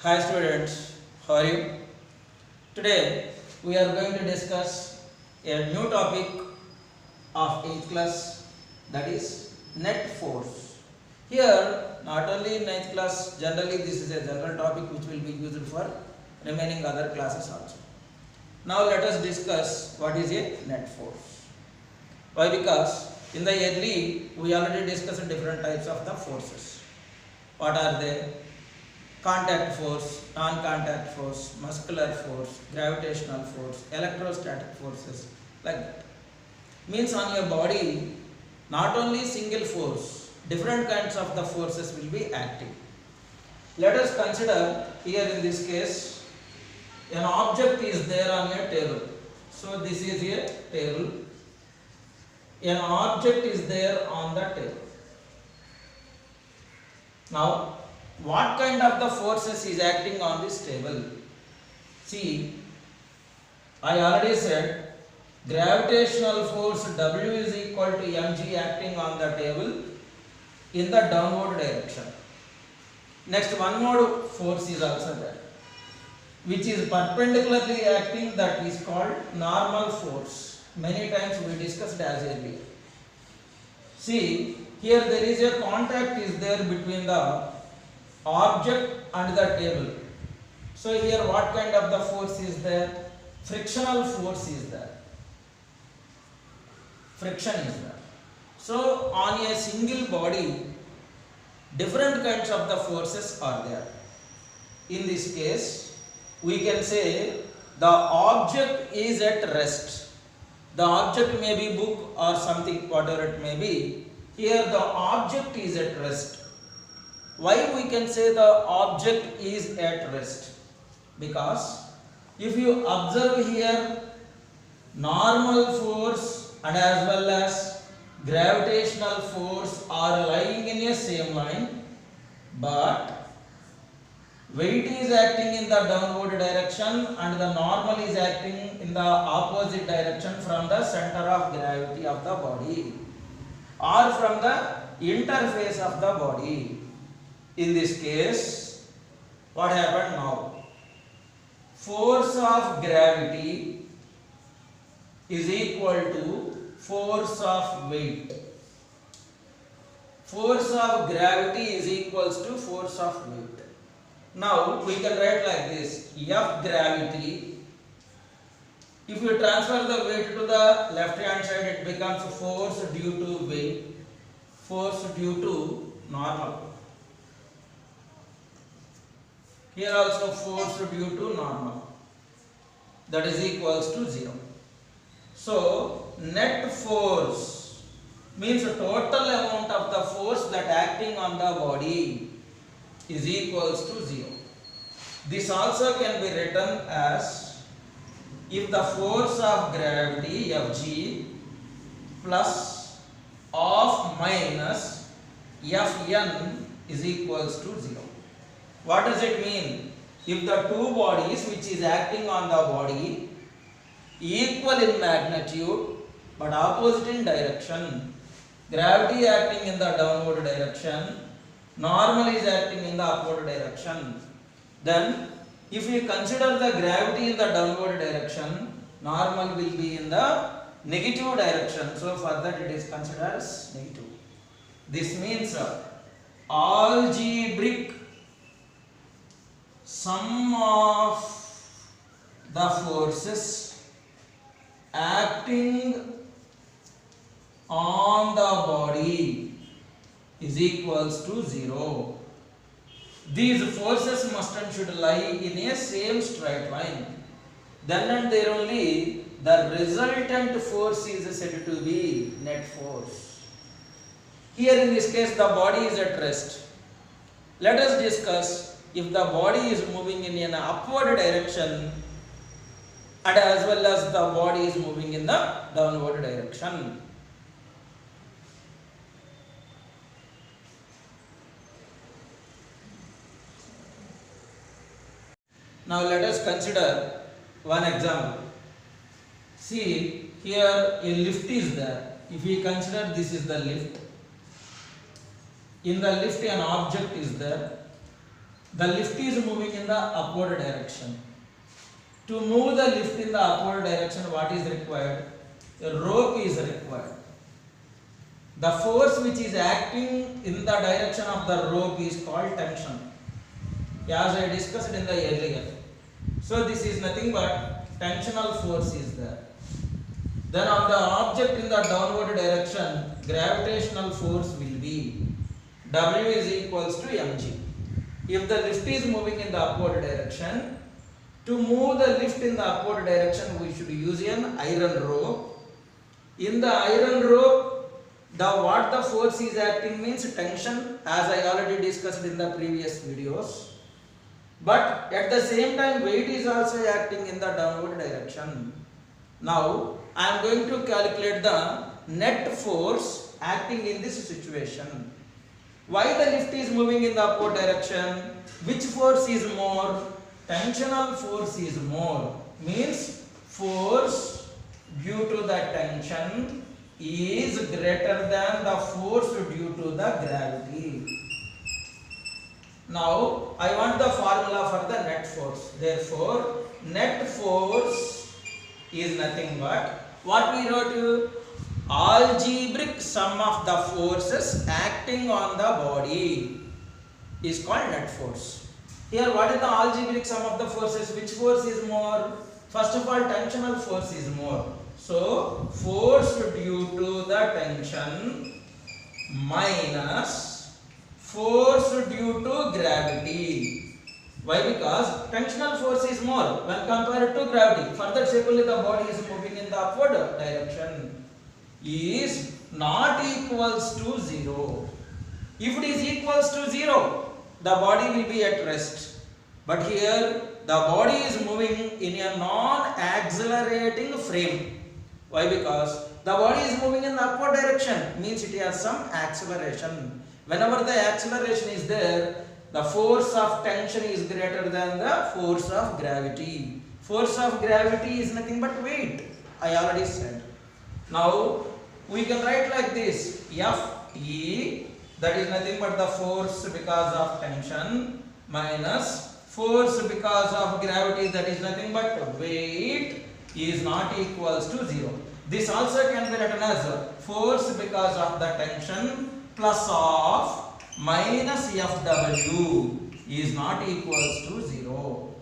Hi students, how are you? Today we are going to discuss a new topic of 8th class, that is net force. Here not only in 9th class, generally this is a general topic which will be used for remaining other classes also. Now let us discuss what is a net force. Why? Because in the early we already discussed different types of the forces. What are they? Contact force, non-contact force, muscular force, gravitational force, electrostatic forces, like that. Means on your body, not only single force, different kinds of the forces will be acting. Let us consider here in this case, an object is there on a table. So this is a table. An object is there on the table. Now, what kind of the forces is acting on this table? See, I already said gravitational force W is equal to mg acting on the table in the downward direction. Next, one more force is also there, which is perpendicularly acting, that is called normal force. Many times we discussed as earlier. See, here there is a contact is there between the object and the table. So here what kind of the force is there? Frictional force is there. Friction is there. So on a single body, different kinds of the forces are there. In this case, we can say the object is at rest. The object may be book or something, whatever it may be. Here the object is at rest. Why we can say the object is at rest? Because if you observe here, normal force and as well as gravitational force are lying in a same line, but weight is acting in the downward direction and the normal is acting in the opposite direction from the center of gravity of the body or from the interface of the body. In this case, what happened now? Force of gravity is equal to force of weight. Force of gravity is equals to force of weight. Now we can write like this: F gravity. If you transfer the weight to the left hand side, it becomes force due to weight, force due to normal. Here also force due to normal, that is equals to 0. So net force means the total amount of the force that acting on the body is equals to 0. This also can be written as, if the force of gravity Fg plus of minus Fn is equals to 0. What does it mean? If the two bodies which is acting on the body equal in magnitude but opposite in direction, gravity acting in the downward direction, normal is acting in the upward direction, then if we consider the gravity in the downward direction, normal will be in the negative direction. So for that it is considered as negative. This means algebraic sum of the forces acting on the body is equals to 0. These forces must and should lie in a same straight line. Then and there only the resultant force is said to be net force. Here in this case the body is at rest. Let us discuss if the body is moving in an upward direction and as well as the body is moving in the downward direction. Now let us consider one example. See, here a lift is there. If we consider this is the lift, in the lift an object is there. The lift is moving in the upward direction. To move the lift in the upward direction, what is required? A rope is required. The force which is acting in the direction of the rope is called tension, as I discussed in the earlier. So this is nothing but tensional force is there. Then on the object in the downward direction, gravitational force will be W is equals to mg. If the lift is moving in the upward direction, to move the lift in the upward direction, we should use an iron rope. In the iron rope, what the force is acting means tension, as I already discussed in the previous videos. But at the same time, weight is also acting in the downward direction. Now, I am going to calculate the net force acting in this situation. Why the lift is moving in the upward direction? Which force is more? Tensional force is more. Means force due to the tension is greater than the force due to the gravity. Now, I want the formula for the net force. Therefore, net force is nothing but what we wrote? Algebraic sum of the forces acting on the body is called net force. Here, what is the algebraic sum of the forces? Which force is more? First of all, tensional force is more. So, force due to the tension minus force due to gravity. Why? Because tensional force is more when compared to gravity. Further, simply the body is moving in the upward direction. Is not equals to 0. If it is equals to 0, the body will be at rest. But here, the body is moving in a non-accelerating frame. Why? Because the body is moving in the upward direction, means it has some acceleration. Whenever the acceleration is there, the force of tension is greater than the force of gravity. Force of gravity is nothing but weight, I already said. Now, we can write like this, Fe, that is nothing but the force because of tension, minus force because of gravity, that is nothing but weight, is not equals to 0. This also can be written as force because of the tension plus of minus Fw is not equals to 0.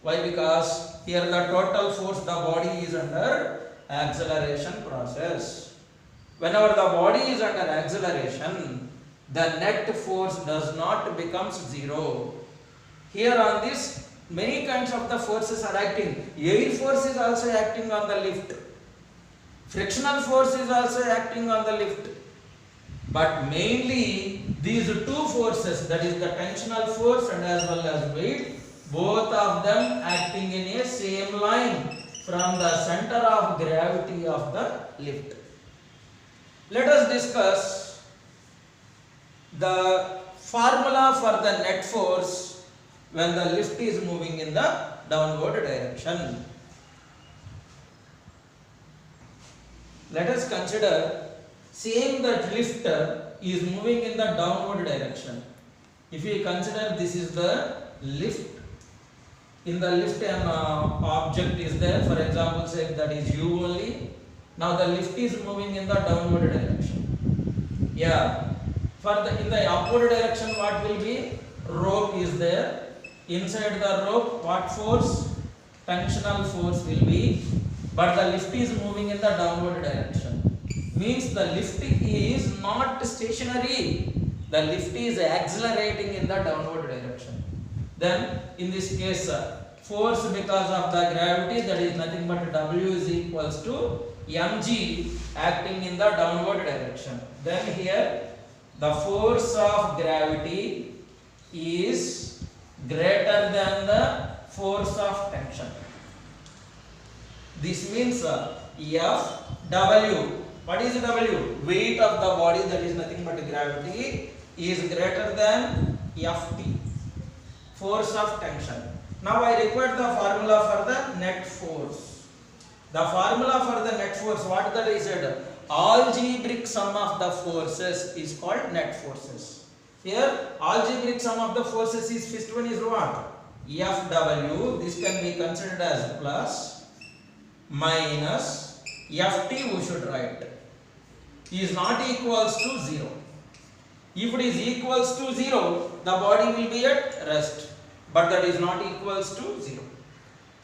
Why? Because here the total force the body is under acceleration process. Whenever the body is under acceleration, the net force does not become 0. Here on this, many kinds of the forces are acting. Air force is also acting on the lift. Frictional force is also acting on the lift. But mainly these two forces, that is the tensional force and as well as weight, both of them acting in a same line from the center of gravity of the lift. Let us discuss the formula for the net force when the lift is moving in the downward direction. Let us consider same that lift is moving in the downward direction. If we consider this is the lift, in the lift an object is there, for example say that is U only. Now the lift is moving in the downward direction. Yeah, in the upward direction what will be? Rope is there. Inside the rope what force? Tensional force will be, but the lift is moving in the downward direction. Means the lift is not stationary. The lift is accelerating in the downward direction. Then in this case force because of the gravity, that is nothing but W is equals to mg acting in the downward direction. Then here the force of gravity is greater than the force of tension. This means Fw, what is W? Weight of the body, that is nothing but gravity, is greater than Ft, force of tension. Now I require the formula for the net force. The formula for the net force, what that is said? Algebraic sum of the forces is called net forces. Here algebraic sum of the forces is first one is what? Fw. This can be considered as plus minus Ft we should write is not equals to 0. If it is equals to 0, the body will be at rest, but that is not equals to 0.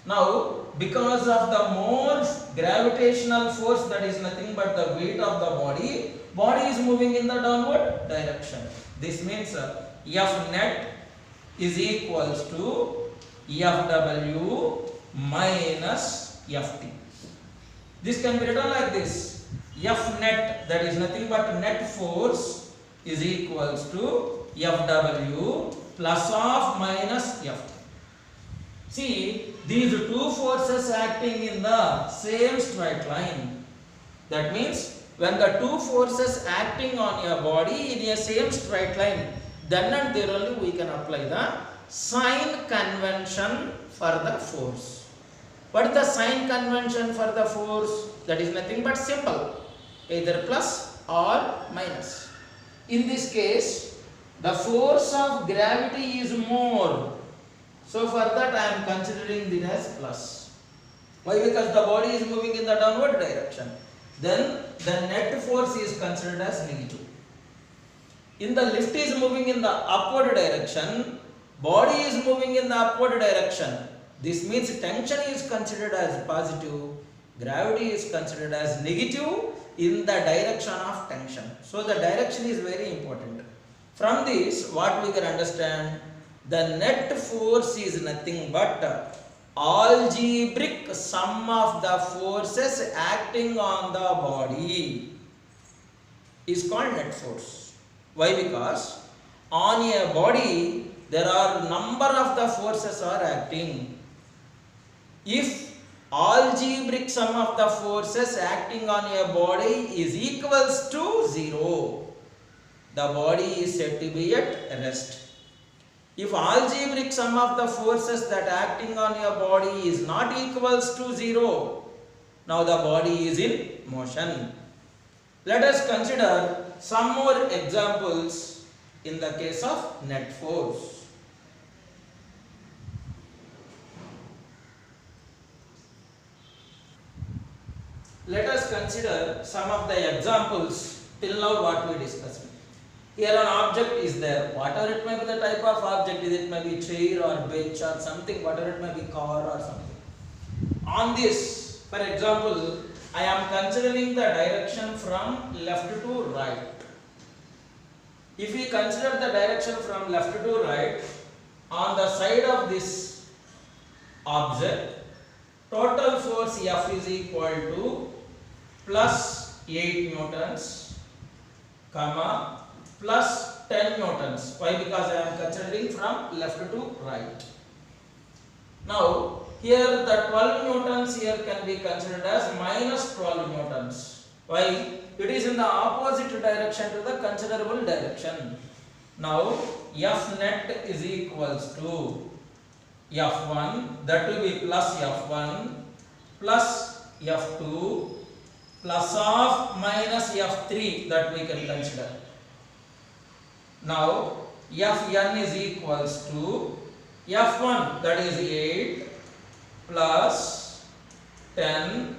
Now, because of the more gravitational force, that is nothing but the weight of the body is moving in the downward direction. This means F net is equals to Fw minus Ft. This can be written like this: F net, that is nothing but net force, is equals to Fw plus of minus Ft. See, these two forces acting in the same straight line. That means when the two forces acting on your body in a same straight line, then and there only we can apply the sign convention for the force. What is the sign convention for the force? That is nothing but simple, either plus or minus. In this case, the force of gravity is more. So for that I am considering this as plus. Why? Because the body is moving in the downward direction. Then the net force is considered as negative. In the lift is moving in the upward direction, body is moving in the upward direction. This means tension is considered as positive, gravity is considered as negative in the direction of tension. So the direction is very important. From this, what we can understand, the net force is nothing but algebraic sum of the forces acting on the body is called net force. Why? Because on a body there are number of the forces are acting. If algebraic sum of the forces acting on a body is equals to 0, the body is said to be at rest. If algebraic sum of the forces that acting on your body is not equals to 0, now the body is in motion. Let us consider some more examples in the case of net force. Let us consider some of the examples till now what we discussed. Here an object is there, whatever it may be the type of object, it may be chair or bench or something, whatever it may be car or something. On this, for example, I am considering the direction from left to right. If we consider the direction from left to right, on the side of this object, total force F is equal to plus 8 newtons, comma, plus 10 newtons. Why? Because I am considering from left to right. Now, here the 12 newtons here can be considered as minus 12 newtons. Why? It is in the opposite direction to the considerable direction. Now, F net is equals to F1, that will be plus F1 plus F2 plus of minus F3 that we can consider. Now, Fn is equals to F1, that is 8 plus 10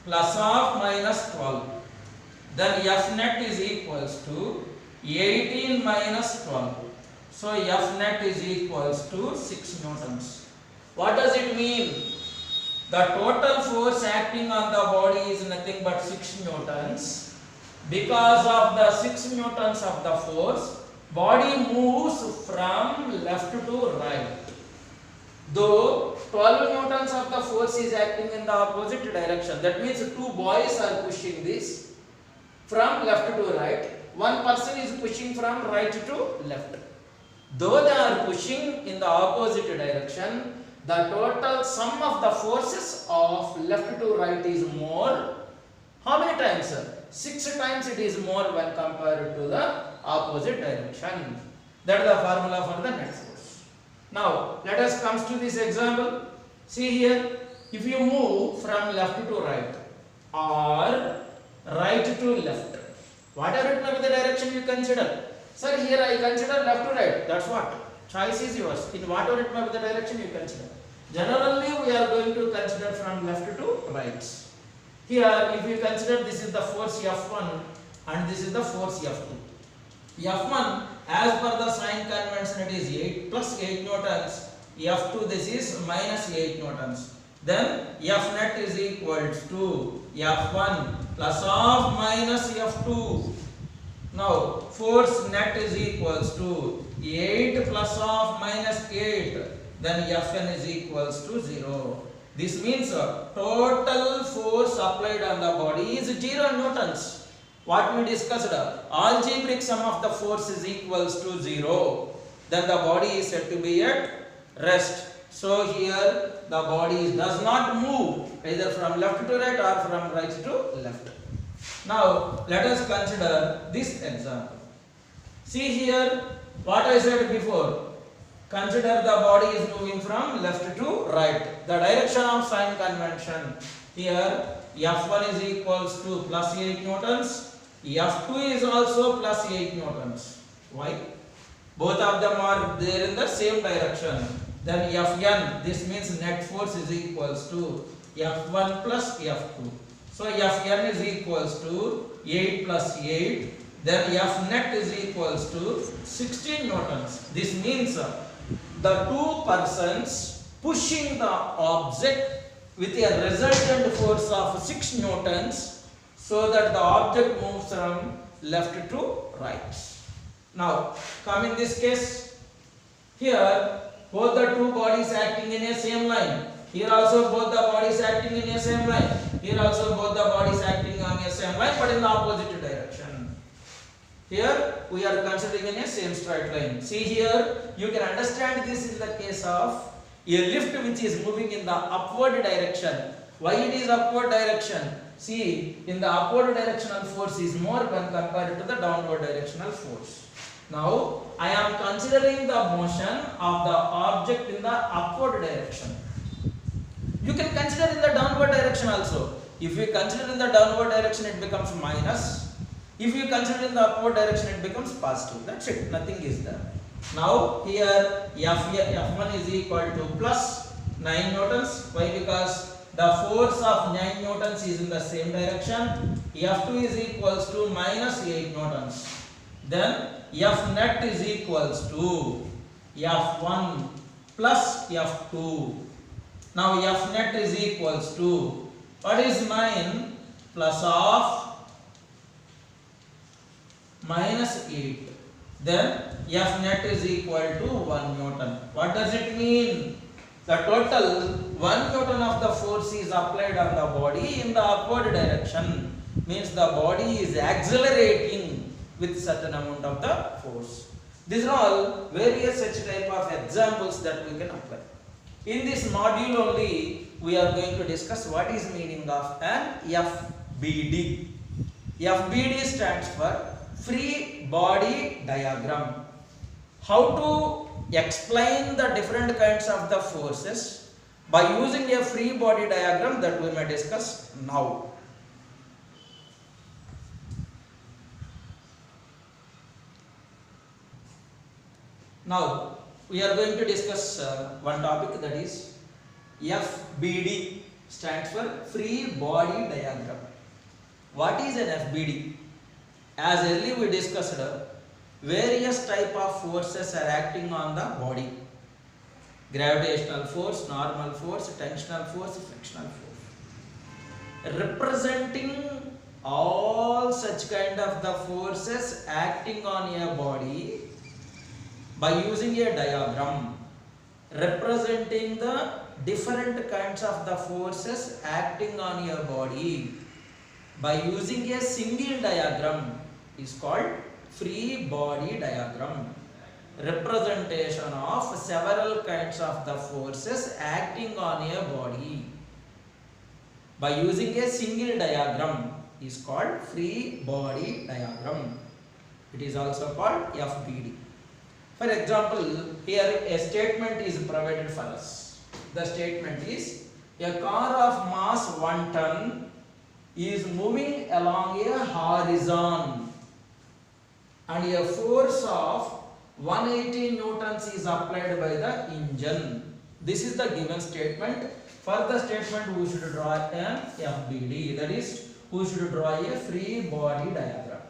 plus of minus 12. Then F net is equals to 18 minus 12. So F net is equals to 6 newtons. What does it mean? The total force acting on the body is nothing but 6 newtons. Because of the 6 newtons of the force, body moves from left to right. Though 12 newtons of the force is acting in the opposite direction, that means two boys are pushing this from left to right. One person is pushing from right to left. Though they are pushing in the opposite direction, the total sum of the forces of left to right is more. How many times, sir? 6 times it is more when compared to the opposite direction. That is the formula for the net force. Now, let us come to this example. See here, if you move from left to right or right to left, whatever it may be the direction you consider, Sir, here I consider left to right. That's what. Choice is yours. In whatever it may be the direction you consider. Generally, we are going to consider from left to right. Here, if you consider this is the force F1 and this is the force F2. F1, as per the sign convention, it is 8 plus 8 newtons. F2, this is minus 8 newtons. Then F net is equal to F1 plus of minus F2. Now, force net is equals to 8 plus of minus 8. Then Fn is equals to 0. This means total force applied on the body is 0 newtons. What we discussed, algebraic sum of the force is equals to 0. Then the body is said to be at rest. So here the body does not move either from left to right or from right to left. Now let us consider this example. See here what I said before. Consider the body is moving from left to right. The direction of sign convention. Here F1 is equals to plus 8 newtons. F2 is also plus 8 newtons. Why? Both of them are there in the same direction. Then Fn, this means net force is equals to F1 plus F2. So Fn is equals to 8 plus 8. Then F net is equals to 16 newtons. This means the two persons pushing the object with a resultant force of 6 newtons so that the object moves from left to right. Now come in this case. Here both the two bodies acting in a same line. Here also both the bodies acting in a same line. Here also both the bodies acting on a same line but in the opposite direction. Here we are considering in a same straight line. See here, you can understand this is the case of a lift which is moving in the upward direction. Why it is upward direction? See, in the upward directional force is more when compared to the downward directional force. Now I am considering the motion of the object in the upward direction. You can consider in the downward direction also. If you consider in the downward direction, it becomes minus. If you consider in the upward direction, it becomes positive. That's it. Nothing is there. Now here F1 is equal to plus 9 newtons. Why? Because the force of 9 newtons is in the same direction. F2 is equals to minus 8 newtons. Then F net is equals to F1 plus F2. Now F net is equals to, what is 9 plus of minus 8. Then F net is equal to 1 newton. What does it mean? The total 1 newton of the force is applied on the body in the upward direction. Means the body is accelerating with certain amount of the force. These are all various such type of examples that we can apply. In this module only, we are going to discuss what is meaning of an FBD. FBD stands for free body diagram. How to explain the different kinds of the forces by using a free body diagram, that we may discuss now. Now we are going to discuss one topic, that is FBD, stands for free body diagram. What is an FBD? As earlier we discussed, various type of forces are acting on the body. Gravitational force, normal force, tensional force, frictional force. Representing all such kind of the forces acting on a body by using a diagram, representing the different kinds of the forces acting on your body by using a single diagram is called free body diagram. Representation of several kinds of the forces acting on a body by using a single diagram is called free body diagram. It is also called FBD. For example, here a statement is provided for us. The statement is, a car of mass 1 ton is moving along a horizon. and a force of 180 newtons is applied by the engine. This is the given statement. For the statement we should draw an FBD, that is we should draw a free body diagram.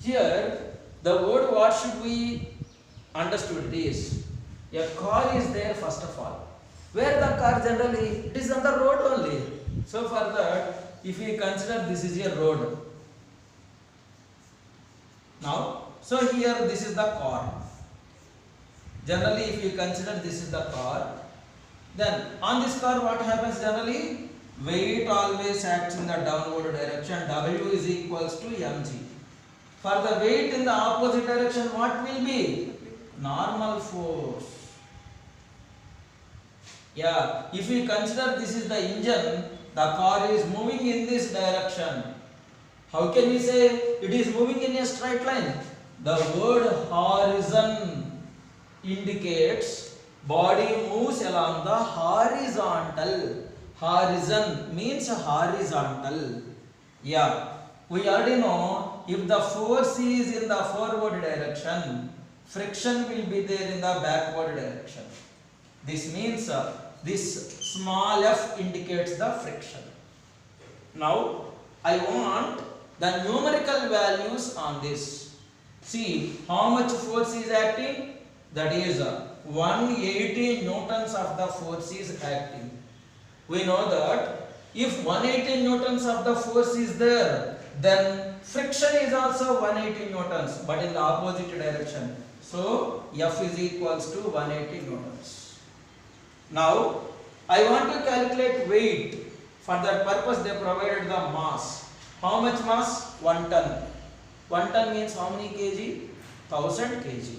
Here the word what should we understood is a car is there first of all. Where the car generally, it is on the road only. So for that, if we consider this is a road. Now, so here this is the car. Generally if you consider this is the car, then on this car what happens generally? Weight always acts in the downward direction. W is equals to mg. For the weight in the opposite direction, what will be? Normal force. Yeah, if we consider this is the engine, the car is moving in this direction. How can we say it is moving in a straight line? The word horizon indicates body moves along the horizontal. Horizon means horizontal. Yeah, we already know if the force is in the forward direction, friction will be there in the backward direction. This means this small f indicates the friction. Now I want the numerical values on this. See how much force is acting? That is 180 newtons of the force is acting. We know that if 180 newtons of the force is there, then friction is also 180 newtons, but in the opposite direction. So F is equals to 180 newtons. Now I want to calculate weight. For that purpose they provided the mass. How much mass? 1 ton. 1 ton means how many kg? 1000 kg.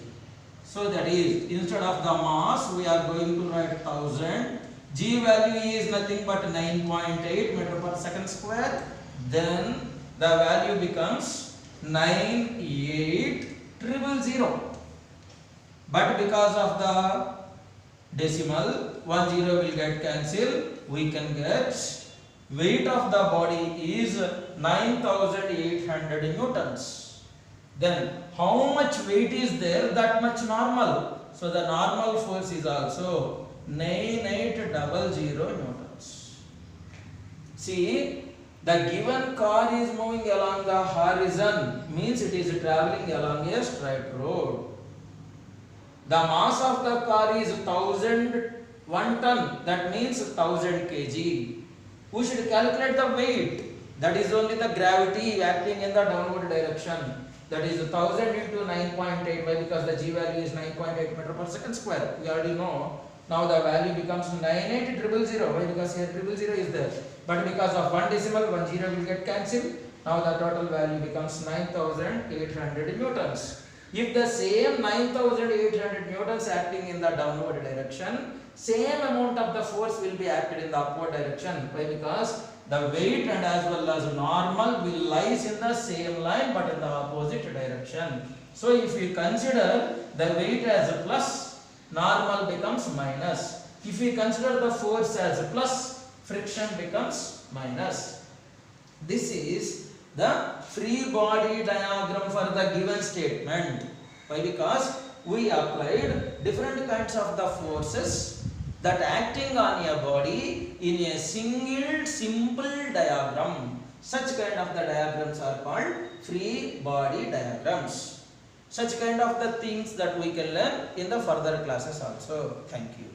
So that is, instead of the mass we are going to write 1000. G value is nothing but 9.8 meter per second square. Then the value becomes 98000. But because of the decimal, 10 will get cancelled. We can get weight of the body is 9800 newtons. Then how much weight is there? That much normal. So the normal force is also 9800 newtons. See, the given car is moving along the horizon, means it is traveling along a straight road. The mass of the car is 1 ton, that means 1000 kg. We should calculate the weight, that is only the gravity acting in the downward direction. That is 1000 into 9.8, why? Because the G value is 9.8 meter per second square. We already know. Now the value becomes 98000. Why? Because here 000 is there. But because of one decimal, 10 will get cancelled. Now the total value becomes 9800 newtons. If the same 9800 newtons acting in the downward direction, same amount of the force will be acted in the upward direction. Why? Because the weight and as well as normal will lies in the same line but in the opposite direction. So if we consider the weight as a plus, normal becomes minus. If we consider the force as a plus, friction becomes minus. This is the free body diagram for the given statement. Why? Because we applied different kinds of the forces that acting on a body in a single simple diagram. Such kind of the diagrams are called free body diagrams. Such kind of the things that we can learn in the further classes also. Thank you.